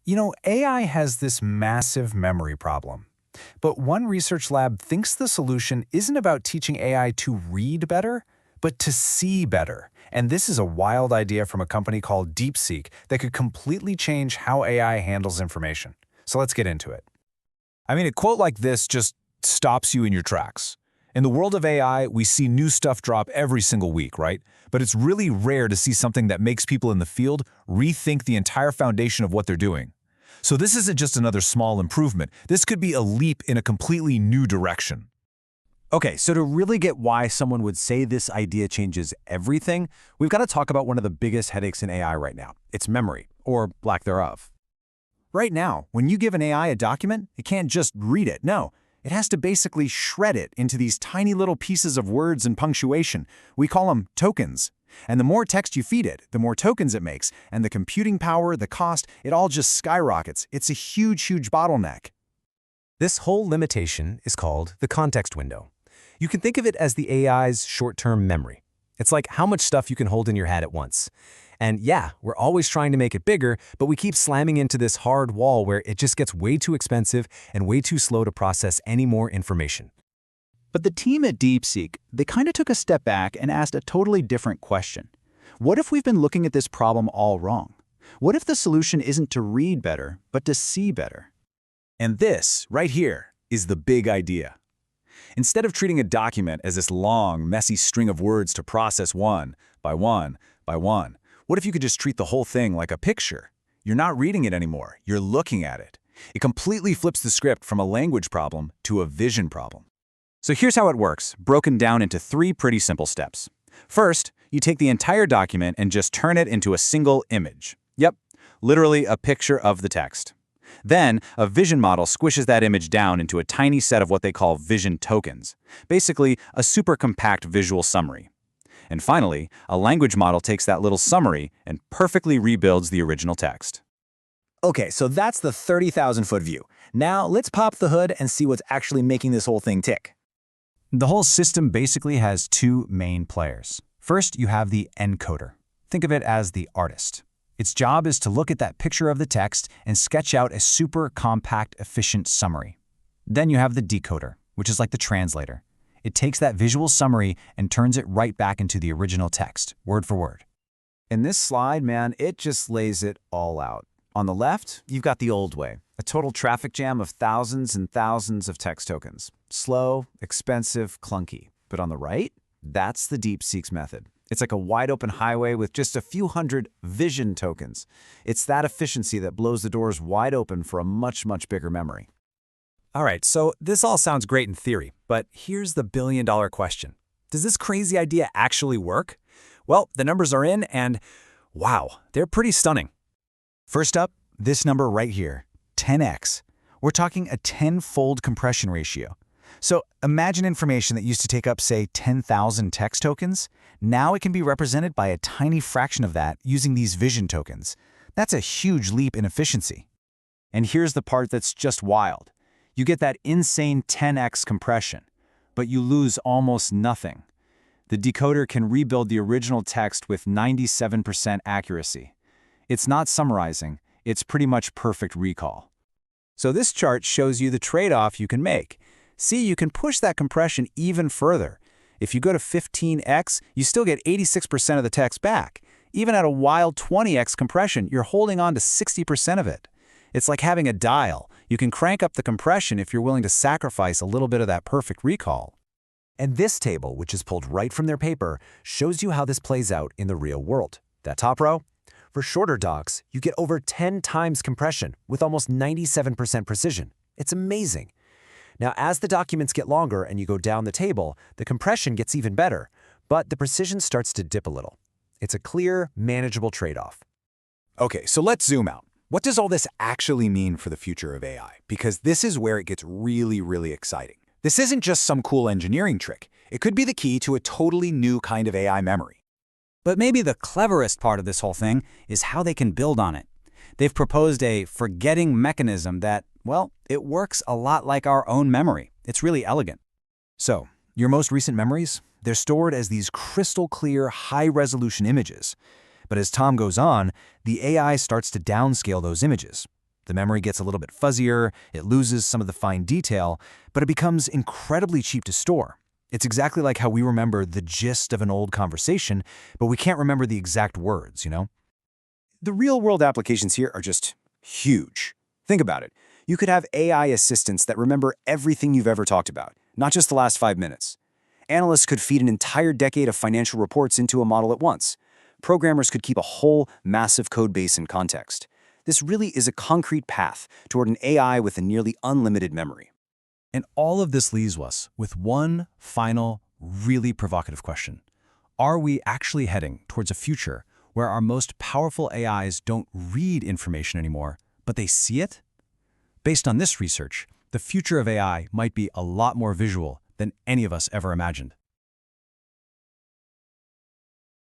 AI has this massive memory problem. But one research lab thinks the solution isn't about teaching AI to read better, but to see better. And this is a wild idea from a company called DeepSeek that could completely change how AI handles information. So let's get into it. I mean, a quote like this just stops you in your tracks. In the world of AI, we see new stuff drop every single week, right? But it's really rare to see something that makes people in the field rethink the entire foundation of what they're doing. So this isn't just another small improvement. This could be a leap in a completely new direction. Okay, so to really get why someone would say this idea changes everything, we've got to talk about one of the biggest headaches in AI right now. It's memory, or lack thereof. Right now, when you give an AI a document, it can't just read it. No, it has to basically shred it into these tiny little pieces of words and punctuation. We call them tokens. And the more text you feed it, the more tokens it makes, and the computing power, the cost, it all just skyrockets. It's a huge, huge bottleneck. This whole limitation is called the context window. You can think of it as the AI's short-term memory. It's like how much stuff you can hold in your head at once. And yeah, we're always trying to make it bigger, but we keep slamming into this hard wall where it just gets way too expensive and way too slow to process any more information. But the team at DeepSeek, they kind of took a step back and asked a totally different question. What if we've been looking at this problem all wrong? What if the solution isn't to read better, but to see better? And this, right here, is the big idea. Instead of treating a document as this long, messy string of words to process one by one by one, what if you could just treat the whole thing like a picture? You're not reading it anymore, you're looking at it. It completely flips the script from a language problem to a vision problem. So here's how it works, broken down into 3 pretty simple steps. First, you take the entire document and just turn it into a single image. Yep, literally a picture of the text. Then, a vision model squishes that image down into a tiny set of what they call vision tokens, basically a super compact visual summary. And finally, a language model takes that little summary and perfectly rebuilds the original text. Okay, so that's the 30,000-foot view. Now let's pop the hood and see what's actually making this whole thing tick. The whole system basically has 2 main players. First, you have the encoder. Think of it as the artist. Its job is to look at that picture of the text and sketch out a super compact, efficient summary. Then you have the decoder, which is like the translator. It takes that visual summary and turns it right back into the original text, word for word. In this slide, man, it just lays it all out. On the left, you've got the old way, a total traffic jam of thousands and thousands of text tokens. Slow, expensive, clunky. But on the right, that's the DeepSeek's method. It's like a wide-open highway with just a few hundred vision tokens. It's that efficiency that blows the doors wide open for a much, much bigger memory. All right, so this all sounds great in theory, but here's the billion-dollar question. Does this crazy idea actually work? Well, the numbers are in, and wow, they're pretty stunning. First up, this number right here, 10x. We're talking a 10-fold compression ratio. So imagine information that used to take up, say, 10,000 text tokens. Now it can be represented by a tiny fraction of that using these vision tokens. That's a huge leap in efficiency. And here's the part that's just wild. You get that insane 10x compression, but you lose almost nothing. The decoder can rebuild the original text with 97% accuracy. It's not summarizing, it's pretty much perfect recall. So this chart shows you the trade-off you can make. See, you can push that compression even further. If you go to 15x, you still get 86% of the text back. Even at a wild 20x compression, you're holding on to 60% of it. It's like having a dial. You can crank up the compression if you're willing to sacrifice a little bit of that perfect recall. And this table, which is pulled right from their paper, shows you how this plays out in the real world. That top row? For shorter docs, you get over 10 times compression with almost 97% precision. It's amazing. Now, as the documents get longer and you go down the table, the compression gets even better, but the precision starts to dip a little. It's a clear, manageable trade-off. Okay, so let's zoom out. What does all this actually mean for the future of AI? Because this is where it gets really, really exciting. This isn't just some cool engineering trick. It could be the key to a totally new kind of AI memory. But maybe the cleverest part of this whole thing is how they can build on it. They've proposed a forgetting mechanism that, well, it works a lot like our own memory. It's really elegant. So, your most recent memories? They're stored as these crystal clear, high-resolution images. But as time goes on, the AI starts to downscale those images. The memory gets a little bit fuzzier, it loses some of the fine detail, but it becomes incredibly cheap to store. It's exactly like how we remember the gist of an old conversation, but we can't remember the exact words, you know? The real-world applications here are just huge. Think about it. You could have AI assistants that remember everything you've ever talked about, not just the last 5 minutes. Analysts could feed an entire decade of financial reports into a model at once. Programmers could keep a whole massive code base in context. This really is a concrete path toward an AI with a nearly unlimited memory. And all of this leaves us with one final, really provocative question. Are we actually heading towards a future where our most powerful AIs don't read information anymore, but they see it? Based on this research, the future of AI might be a lot more visual than any of us ever imagined.